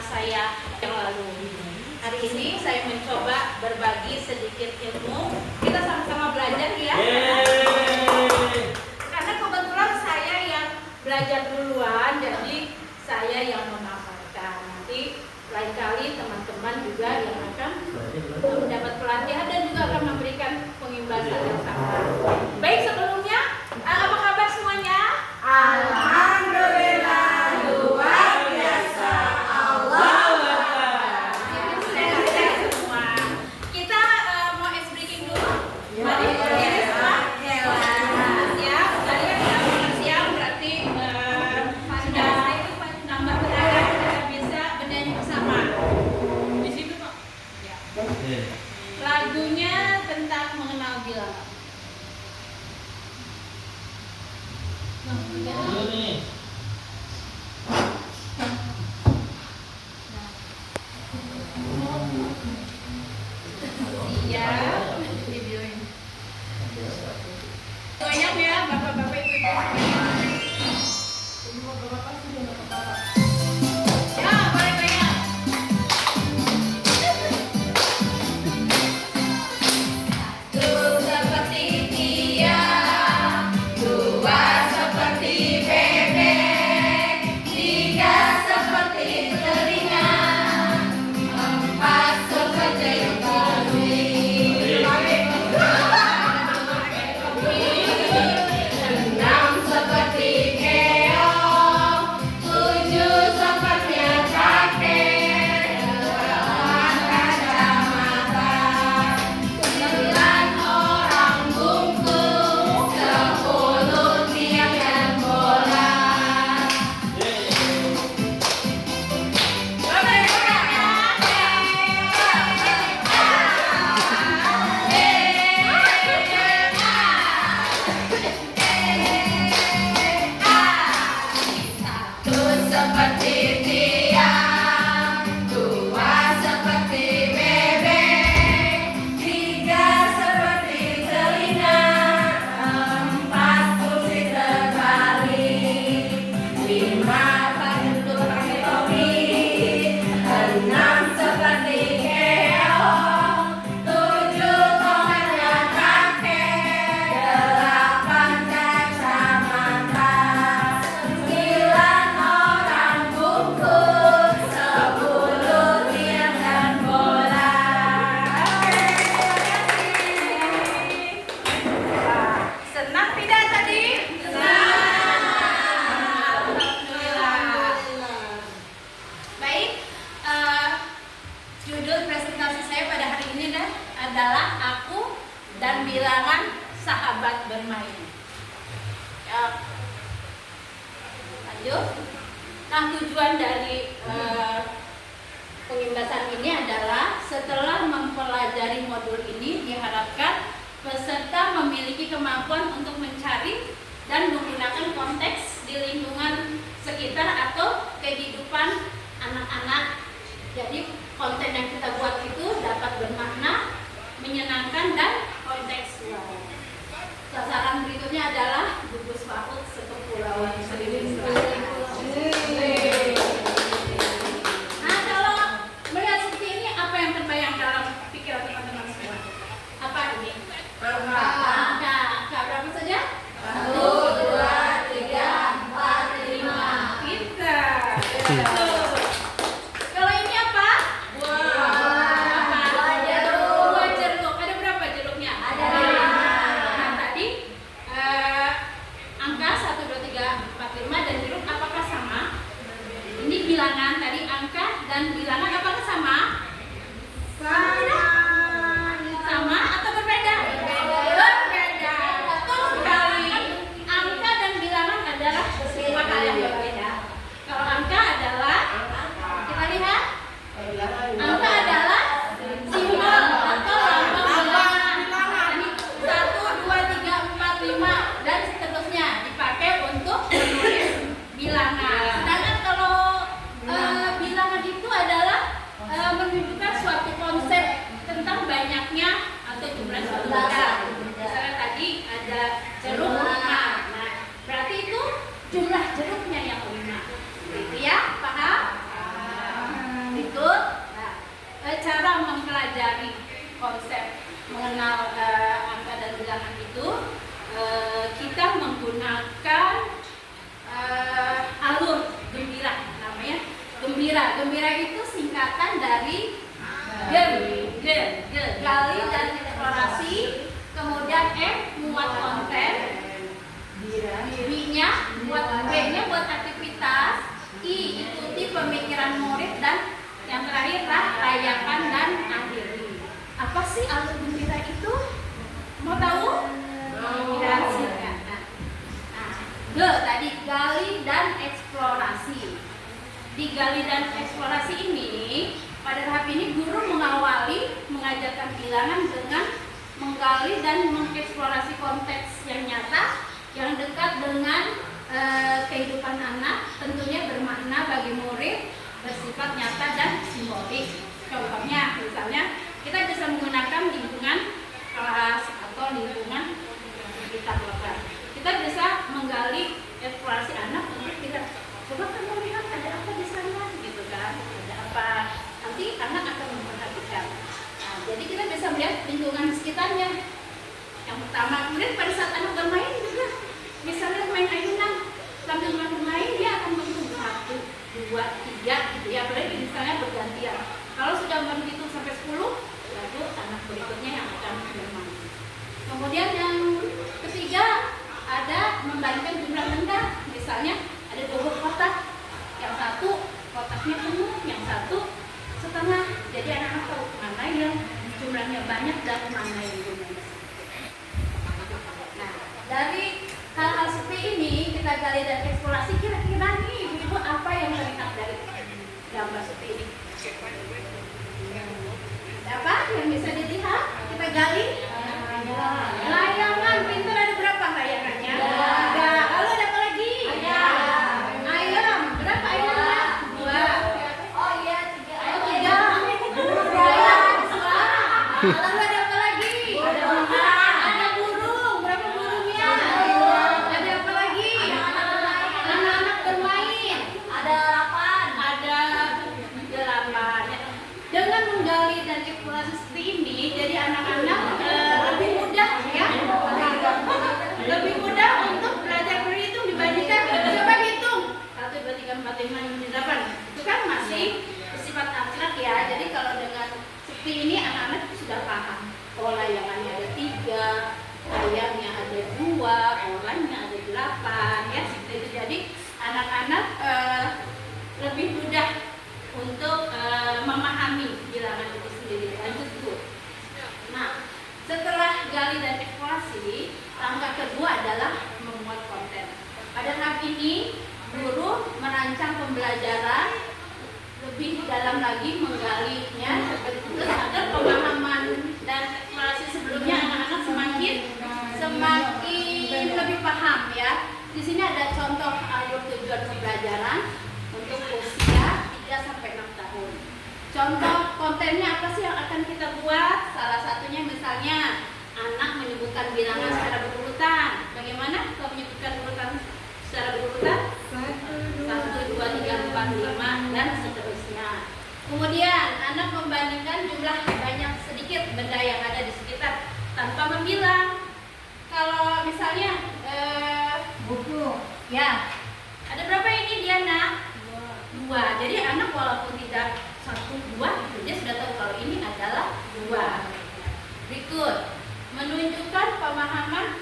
saya yang lalu. Hari ini saya mencoba berbagi sedikit ilmu. Kita sama-sama belajar ya. Karena kebetulan saya yang belajar duluan, jadi saya yang memaparkan. Nanti lain kali teman-teman juga yang akan mendapat pelatihan dan juga akan memberikan pengimbasan yang sama. Baik, sebelumnya apa kabar semuanya? Alhamdulillah, luar biasa. Allah. Kita mau ice breaking dulu. Mari berdiri semua. Ya, tadi kan sudah makan siang, berarti sudah nambah berat, kita bisa bernyanyi bersama. Di situ kok. Ya. Lagunya tentang mengenal bilangan. Banyak ya bapak-bapak ibu-ibu. Ya, banyak. Satu seperti tiang, dua seperti bebek, tiga seperti telinga, empat seperti kulit, enam seperti keong, tujuh seperti kakek, delapan kacamata, sembilan orang bungkus, 10 tiang dan bola. Satu seperti tiang, dua seperti bebek, tiga seperti telinga, empat kursi terbalik, lima duduk pakai topi, enam seperti keong, tujuh tomatnya kakek, delapan kacamata, sembilan orang bungkus, 10 tiang dan bola. Senang tidak tadi? Senang. Alhamdulillah. Baik, judul presentasi saya pada hari ini adalah Aku dan Bilangan Sahabat Bermain. Ya. Lanjut. Nah, tujuan dari pengimbasan ini adalah setelah mempelajari modul ini diharapkan peserta memiliki kemampuan untuk mencari dan menggunakan konteks di lingkungan sekitar atau kehidupan anak-anak. Jadi konten yang kita buat itu dapat bermakna, menyenangkan dan kontekstual. Sasaran berikutnya adalah gugus paut sekepulauan Seribu. Nah, kalau melihat seperti ini, apa yang terbayang dalam pikiran teman-teman semua? Apa ini? Angka. Angka berapa saja? 1, 2, 3, 4, 5. Pintar. Kalau ini apa? Apa? Jeruk. Jeruk. Ada berapa jeruknya? Ada 5. Nah, tadi angka 1, 2, 3, 4, 5 dan jeruk apakah sama? Ini bilangan, tadi angka dan bilangan apakah sama? Sama atau berbeda? Berbeda. Betul sekali. Angka dan bilangan adalah dua hal yang berbeda. Kalau angka adalah, kita lihat, angka adalah simbol atau lambang bilangan. 1, 2, 3, 4, 5 dan seterusnya dipakai untuk menulis bilangan. Sedangkan kalau bilangan itu adalah gembira. Gembira itu singkatan dari gali dan eksplorasi, kemudian muat konten, B-nya buat aktivitas, I ikuti pemikiran murid, dan yang terakhir rayakan dan akhiri. Apa sih alur gembira itu? Mau tahu? Ya, silakan. G tadi gali dan eksplorasi. Di gali dan eksplorasi ini, pada tahap ini guru mengawali mengajarkan bilangan dengan menggali dan mengeksplorasi konteks yang nyata, yang dekat dengan kehidupan anak, tentunya bermakna bagi murid, bersifat nyata dan simbolik. Contohnya, misalnya kita bisa menggunakan lingkungan kelas atau lingkungan kita keluarga. Kita bisa menggali eksplorasi anak untuk kita coba kamu lihat ada apa di sana, gitu kan? Ada apa? Nanti anak akan memperhatikan. Nah, jadi kita bisa melihat lingkungan sekitarnya. Yang pertama, kemudian pada saat anak bermain juga, misalnya main ayunan, sambil bermain dia akan menghitung 1, 2, 3, gitu ya. Apalagi misalnya bergantian. Kalau sudah menghitung sampai 10, lalu anak berikutnya yang akan bermain. Kemudian yang ketiga, ada membandingkan jumlah benda. Misalnya ada 2 kotak, yang satu kotaknya penuh, yang satu setengah. Jadi anak-anak tahu mana yang jumlahnya banyak dan mana yang jumlahnya sedikit. Nah, dari hal-hal seperti ini kita gali dan eksplorasi, kira-kira nih ibu apa yang terlihat dari gambar seperti ini? Ada apa yang bisa dilihat? Kita gali. Layangan, pintar, ada berapa layangannya? Ada. Lalu ada apa lagi? Ayam. Berapa ayamnya? 2. Oh iya, 3. Oh 3. Lalu ada apa lagi? Ada burung. Berapa burungnya? Ada apa lagi? Anak-anak bermain. Ada 8. Ada 8. Dengan menggali dan eksplorasi seperti ini, jadi anak-anak lebih mudah ya, lebih mudah untuk belajar berhitung dibandingkan coba hitung 1, 2, 3, 4, 5, 6, 7, 8. Itu kan masih bersifat abstrak ya. Jadi kalau dengan seperti ini anak-anak sudah paham. Oh, layangannya ada 3, ayamnya ada 2, orangnya ada 8 ya. Seperti itu. Jadi anak-anak lebih mudah untuk memahami bilangan itu sendiri. Lanjut Bu. Nah, setelah gali dan eksplorasi, langkah kedua adalah memuat konten. Pada tahap ini, guru merancang pembelajaran lebih dalam lagi, menggalinya terus agar pemahaman dan eksplorasi sebelumnya anak-anak semakin lebih paham ya. Di sini ada contoh alur tujuan pembelajaran untuk usia 3-6 tahun. Contoh kontennya apa sih yang akan kita buat? Salah satunya misalnya anak menyebutkan bilangan secara berurutan. Bagaimana kalau menyebutkan urutan secara berurutan? 1, 2, 3, 4, 5 dan seterusnya. Kemudian anak membandingkan jumlah banyak sedikit benda yang ada di sekitar tanpa membilang. Kalau misalnya buku, ya ada berapa ini Diana? 2. Jadi anak walaupun tidak 1, 2, dia sudah tahu kalau ini adalah 2. Berikut, menunjukkan pemahaman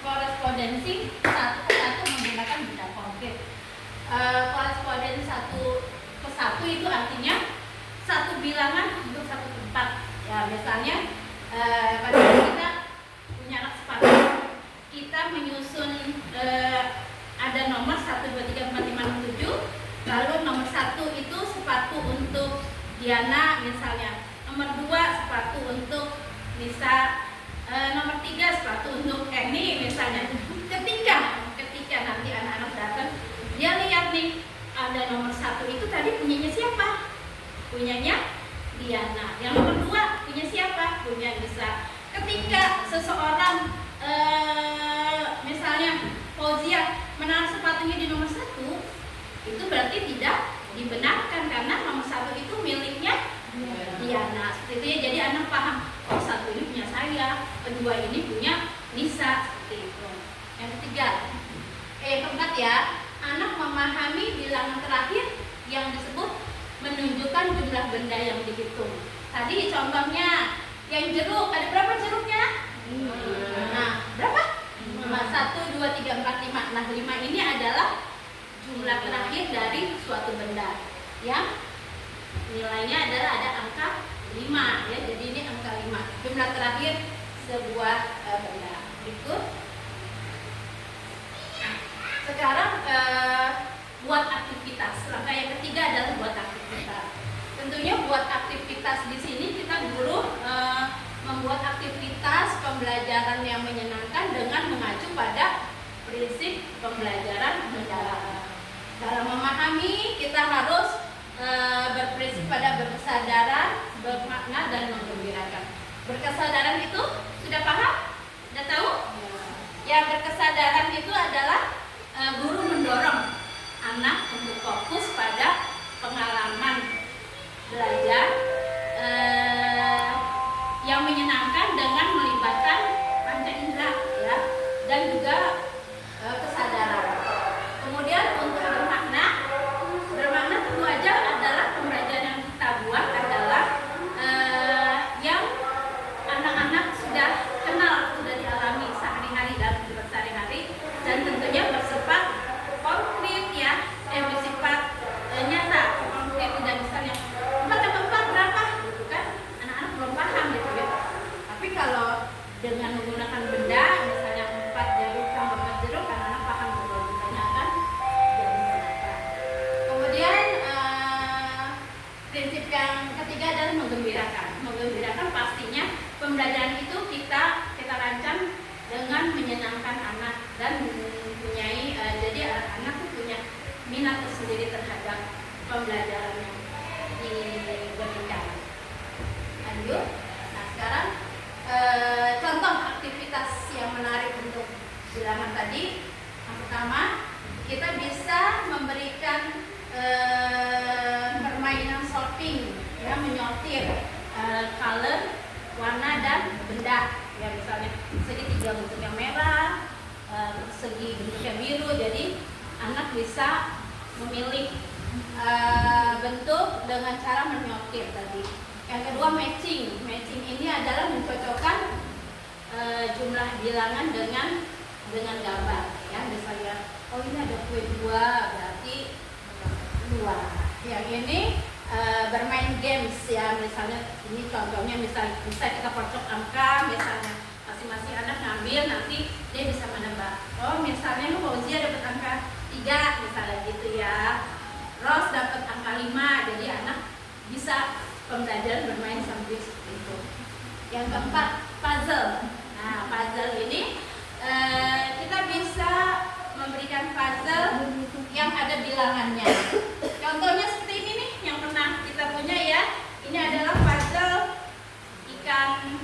korespondensi satu ke satu menggunakan benda konkret. Korespondensi 1 ke 1 itu artinya satu bilangan untuk satu tempat. Ya, misalnya pada saat kita punya anak sepatu, kita menyusun ada nomor 1, 2, 3, 4, 5, 6, 7. Lalu nomor 1 itu sepatu untuk Diana misalnya, nomor 2 sepatu untuk Nisa, nomor 3 sepatu untuk Eni misalnya. Ketika nanti anak-anak datang, dia lihat nih ada nomor 1 itu tadi punyanya siapa? Punyanya Diana. Yang nomor 2 punya siapa? Punya Nisa. Ketika seseorang misalnya Fauzia menaruh sepatunya di nomor 1, itu berarti tidak dibenarkan karena nomor 1 itu miliknya Diana. Seperti itu ya. Jadi anak paham, oh 1 ini punya saya, kedua ini punya Nisa, seperti itu. Yang ketiga, keempat ya, anak memahami bilangan terakhir yang disebut benda yang dihitung. Tadi contohnya yang jeruk, ada berapa jeruknya? Nah, berapa? 1, 2, 3, 4, 5. Nah, 5 ini adalah jumlah terakhir dari suatu benda yang nilainya adalah ada angka 5 ya. Jadi ini angka 5, jumlah terakhir sebuah benda. Berikut. Sekarang buat aktivitas. Langkah yang ketiga adalah buat aktivitas. Tentunya buat aktivitas di sini kita guru membuat aktivitas pembelajaran yang menyenangkan dengan mengacu pada prinsip pembelajaran mendalam. Dalam memahami kita harus berprinsip pada berkesadaran, bermakna dan menggembirakan. Berkesadaran itu sudah paham? Sudah tahu? Yang berkesadaran itu adalah guru mendorong anak untuk fokus pada pengalaman belajar yang menyenangkan dengan melibatkan panca indera ya, dan juga kesadaran. Kemudian untuk bermakna tentu aja adalah pembelajaran yang kita buat adalah yang anak-anak sudah kenal, sudah dialami sehari-hari dalam kehidupan sehari-hari, dan tentunya bersifat konkret ya, bersifat nyata, konkret. Tidak misalnya 4 tambah 4 berapa gitu kan, anak-anak belum paham gitu ya. Tapi kalau dengan menggunakan benda, misalnya 4 jeruk tambah 4 jeruk, anak-anak paham kalau ditanyakan jadi berapa. Kemudian prinsip yang ketiga adalah menggembirakan. Menggembirakan pastinya pembelajaran itu kita rancang dengan menyenangkan anak dan mempunyai jadi anak itu punya minat tersendiri terhadap pembelajaran yang diberikan. Lanjut. Nah, sekarang contoh aktivitas yang menarik untuk bilangan tadi. Yang pertama, kita bisa memberikan permainan sorting ya, menyortir color, warna dan benda ya. Misalnya segitiga bentuknya merah, segi bentuknya biru, jadi anak bisa memilih bentuk dengan cara menyortir tadi. Yang kedua, matching ini adalah mencocokkan jumlah bilangan dengan gambar ya. Misalnya oh ini ada kue 2 berarti 2. Yang ini bermain games ya, misalnya ini contohnya bisa kita kocok angka, misalnya masing-masing anak ngambil, nanti dia bisa menebak. Oh misalnya lu Fauzia dapat angka 3 misalnya gitu ya, Ros dapat angka 5, jadi anak bisa pembelajaran bermain sambil seperti itu. Yang keempat, puzzle. Nah puzzle ini kita bisa memberikan puzzle yang ada bilangannya. Contohnya seperti ini nih, yang pernah kita punya ya. Ini adalah puzzle ikan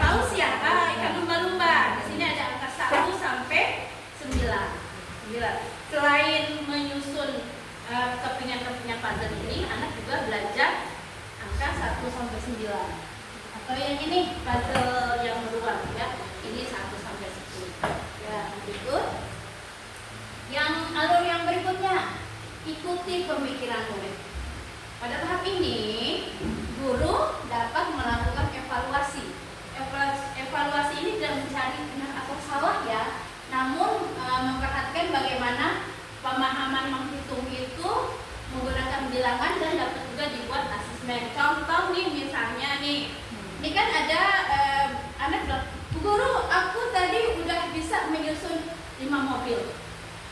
paus ya, ikan lumba-lumba. Di sini ada angka 1 sampai 9. Selain menyusun kepingan-kepingan puzzle ini, anak juga belajar angka 1 sampai 9. Atau yang ini puzzle yang beruang ya. Ini 1 sampai 10. Ya, berikut. Yang alur yang berikutnya, ikuti pemikiran murid. Pada tahap ini, guru dapat melakukan evaluasi. Evaluasi ini tidak mencari benar atau salah ya, namun memperhatikan bagaimana pemahaman menghitung itu menggunakan bilangan dan dapat juga dibuat asesmen. Contoh nih, misalnya nih, ini kan ada anak bilang, Bu Guru, aku tadi udah bisa menyusun 5 mobil.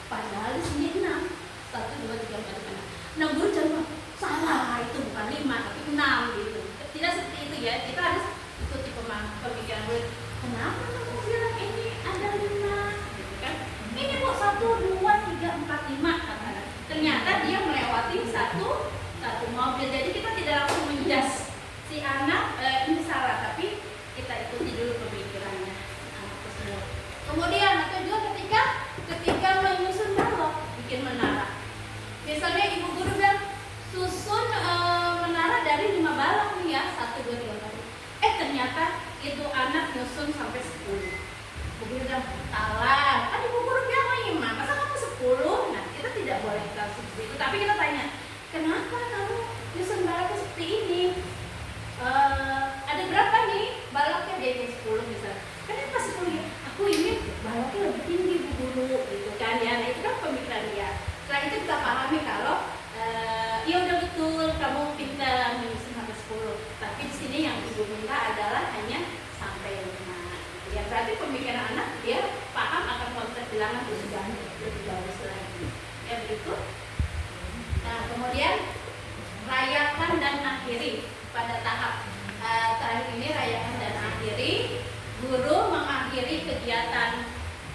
Padahal di sini 6. 1, 2, 3, 4, 5. Nah, guru jangan salah, itu bukan 5 tapi 6 gitu. Tidak seperti itu ya. Kita harus ikuti pemikiran murid. Kenapa kamu bilang ini ada 5? Gitu kan? Ini kok 1, 2, 3, 4, 5 kata. Ternyata dia melewati satu mobil. Jadi kita tidak langsung menjas si anak ini salah, tapi kita ikuti dulu pemikirannya anak tersebut. Kemudian atau juga ketika menyusun balok, bikin menara. Misalnya ibu guru bilang susun menara dari 5 balok nih ya, 1, 2, 3, 4. Ternyata itu anak nyusun sampai 10. Ibu guru bilang salah, kan ibu guru bilang 5, masa kamu 10? Nah kita tidak boleh kita seperti itu, tapi kita tanya, kenapa kamu nyusun balok seperti ini. Ada berapa nih baloknya dari 10 misalnya. Kenapa 10 ya? Aku ingin baloknya lebih tinggi Bu Guru gitu kan ya. Nah itu kan pemikiran dia. Setelah itu kita pahami kalau iya udah betul kamu pintar menyusun sampai 10. Tapi di sini yang Ibu minta adalah hanya sampai 5. Ya berarti pemikiran anak dia paham akan konsep bilangan itu sudah lebih bagus lagi. Ya begitu. Nah kemudian rayakan dan akhiri pada tahap terakhir ini, rayakan dan akhiri. Guru mengakhiri kegiatan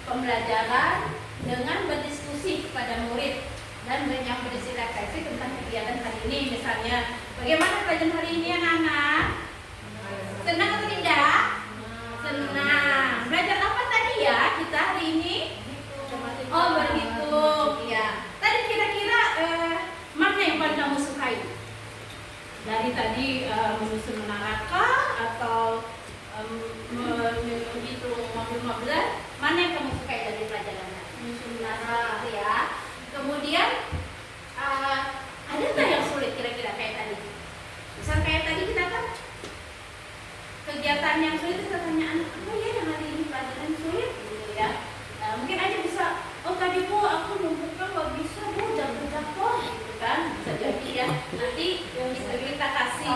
pembelajaran dengan berdiskusi kepada murid dan yang berisi refleksi tentang kegiatan hari ini. Misalnya, bagaimana pelajaran hari ini anak-anak? Senang atau tidak? Senang. Belajar apa tadi ya kita hari ini? Oh, berhitung. Ya. Tadi kira-kira mana yang paling kamu sukai? Dari tadi menyusun menaraka atau menghitung mobil-mobilan, mana yang kamu sukai dari pelajarannya? Menyusun menaraka ya. Kemudian ada nggak yang sulit kira-kira kayak tadi? Misal kayak tadi kita kan kegiatan yang sulit kita tanya anak apa ya yang hari ini pelajaran sulit gitu ya. Mungkin aja bisa, oh tadi Bu aku numpuknya nggak bisa Bu, jatuh-jatuh gitu kan, bisa jadi ya. Nanti kita kasih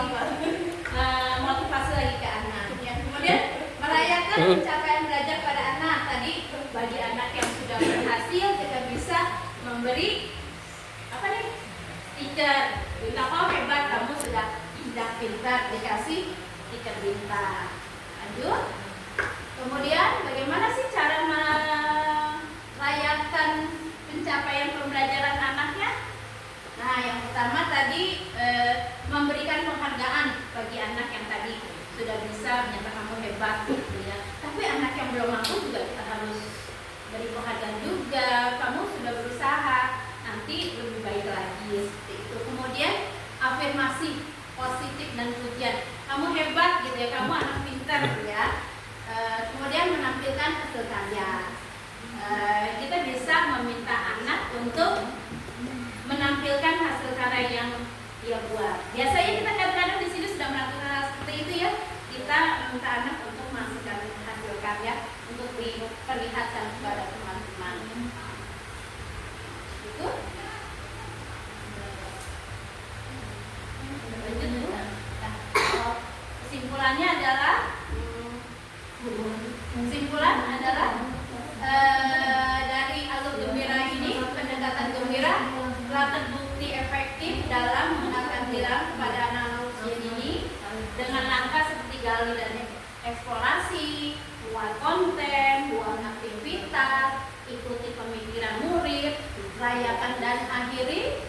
motivasi lagi ke anak. Ya. Kemudian merayakan pencapaian belajar pada anak. Tadi bagi anak yang sudah berhasil kita bisa memberi apa nih? Stiker. Kalau hebat kamu sudah pintar, dikasih stiker bintang. Lanjut. Kemudian bagaimana sih cara merayakan pencapaian pembelajaran anaknya? Nah, yang pertama tadi memberikan penghargaan bagi anak yang tadi sudah bisa menyatakan kamu hebat gitu ya. Tapi anak yang belum mampu juga kita harus beri penghargaan juga. Kamu sudah berusaha, nanti lebih baik lagi seperti itu. Kemudian afirmasi positif dan pujian. Kamu hebat gitu ya, kamu anak pintar gitu ya. Kemudian menampilkan hasil karya. Kita bisa meminta anak untuk menampilkan hasil karya yang dia buat. Biasanya kita kadang-kadang di sini sudah melakukan hal seperti itu ya. Kita minta anak untuk menghasilkan hasil karya untuk diperlihatkan kepada teman-teman. Itu. Nah, kesimpulannya adalah dari alur gembira ini, pendekatan gembira telah terbukti efektif dalam mengenalkan bilang kepada anak-anak usia dini dengan langkah seperti gali dan eksplorasi, buat konten, buat aktivitas, ikuti pemikiran murid, rayakan dan akhiri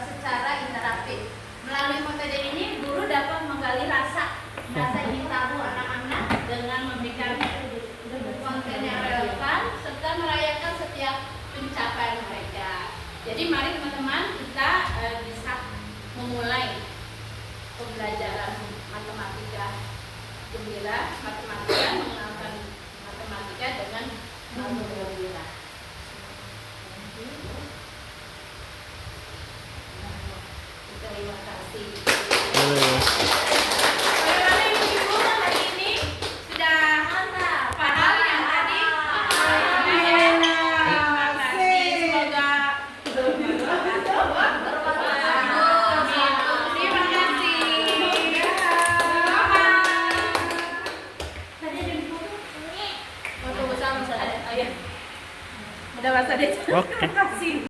secara interaktif. Melalui metode ini, guru dapat menggali rasa ingin tahu anak-anak dengan memberikan konten yang relevan serta merayakan setiap pencapaian mereka. Jadi mari teman-teman kita bisa memulai pembelajaran matematika gembira, mengenalkan matematika dengan alur gembira. Terima kasih. Bagaimana ibu-ibu hari ini sudah paham yang tadi? Terima kasih. Semoga terima kasih. Tadi ada di foto bersama. Ayo. Udah bahasa deh. Terima kasih.